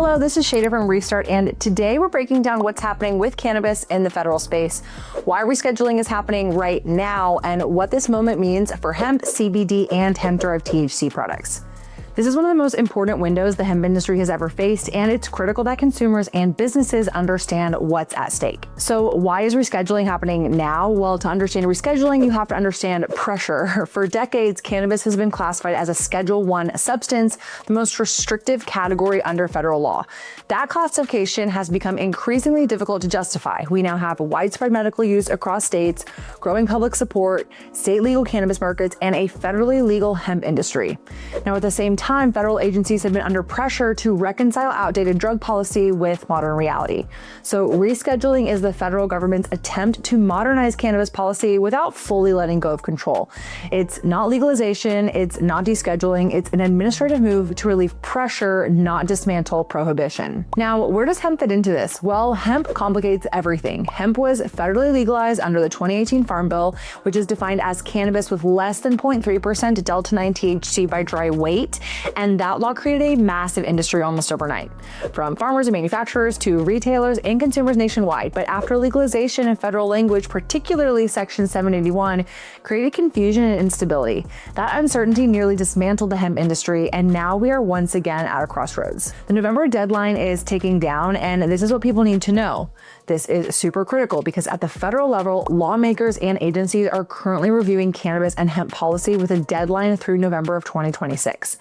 Hello, this is Shayda from Restart, and today we're breaking down what's happening with cannabis in the federal space, why rescheduling is happening right now, and what this moment means for hemp, CBD, and hemp-derived THC products. This is one of the most important windows the hemp industry has ever faced, and it's critical that consumers and businesses understand what's at stake. So why is rescheduling happening now? Well, to understand rescheduling, you have to understand pressure. For decades, cannabis has been classified as a Schedule I substance, the most restrictive category under federal law. That classification has become increasingly difficult to justify. We now have widespread medical use across states, growing public support, state legal cannabis markets, and a federally legal hemp industry. Now, at the same time, federal agencies have been under pressure to reconcile outdated drug policy with modern reality. So rescheduling is the federal government's attempt to modernize cannabis policy without fully letting go of control. It's not legalization, it's not descheduling, it's an administrative move to relieve pressure, not dismantle prohibition. Now, where does hemp fit into this? Well, hemp complicates everything. Hemp was federally legalized under the 2018 Farm Bill, which is defined as cannabis with less than 0.3% delta-9 THC by dry weight. And that law created a massive industry almost overnight, from farmers and manufacturers to retailers and consumers nationwide. But after legalization in federal language, particularly Section 781, created confusion and instability. That uncertainty nearly dismantled the hemp industry, and now we are once again at a crossroads. The November deadline is ticking down, and this is what people need to know. This is super critical because at the federal level, lawmakers and agencies are currently reviewing cannabis and hemp policy with a deadline through November of 2026.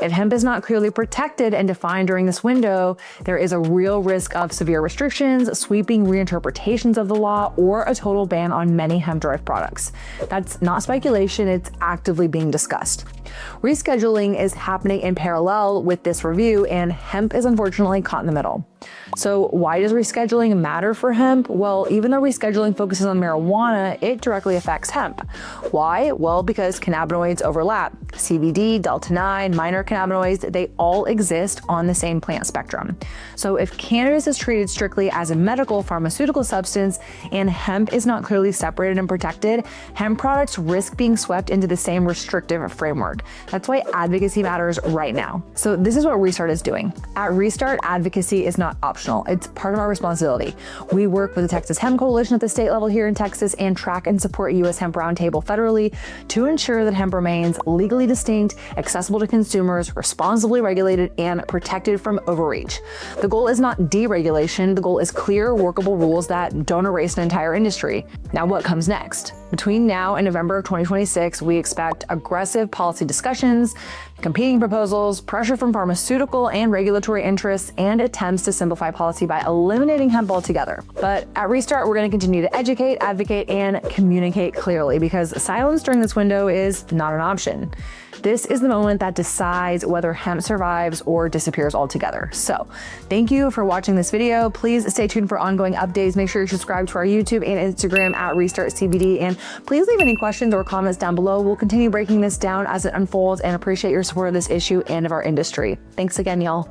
If hemp is not clearly protected and defined during this window, there is a real risk of severe restrictions, sweeping reinterpretations of the law, or a total ban on many hemp-derived products. That's not speculation, it's actively being discussed. Rescheduling is happening in parallel with this review, and hemp is unfortunately caught in the middle. So why does rescheduling matter for hemp? Well, even though rescheduling focuses on marijuana, it directly affects hemp. Why? Well, because cannabinoids overlap. CBD, delta-9, minor cannabinoids, they all exist on the same plant spectrum. So if cannabis is treated strictly as a medical pharmaceutical substance and hemp is not clearly separated and protected, hemp products risk being swept into the same restrictive framework. That's why advocacy matters right now. So this is what Restart is doing. At Restart, advocacy is not optional. It's part of our responsibility. We work with the Texas Hemp Coalition at the state level here in Texas and track and support U.S. Hemp Roundtable federally to ensure that hemp remains legally distinct, accessible to consumers, responsibly regulated, and protected from overreach. The goal is not deregulation. The goal is clear, workable rules that don't erase an entire industry. Now, what comes next? Between now and November of 2026, we expect aggressive policy discussions, competing proposals, pressure from pharmaceutical and regulatory interests, and attempts to simplify policy by eliminating hemp altogether. But at Restart, we're going to continue to educate, advocate, and communicate clearly because silence during this window is not an option. This is the moment that decides whether hemp survives or disappears altogether. So thank you for watching this video. Please stay tuned for ongoing updates. Make sure you subscribe to our YouTube and Instagram at Restart CBD, and please leave any questions or comments down below. We'll continue breaking this down as it unfolds and appreciate your support of this issue and of our industry. Thanks again, y'all.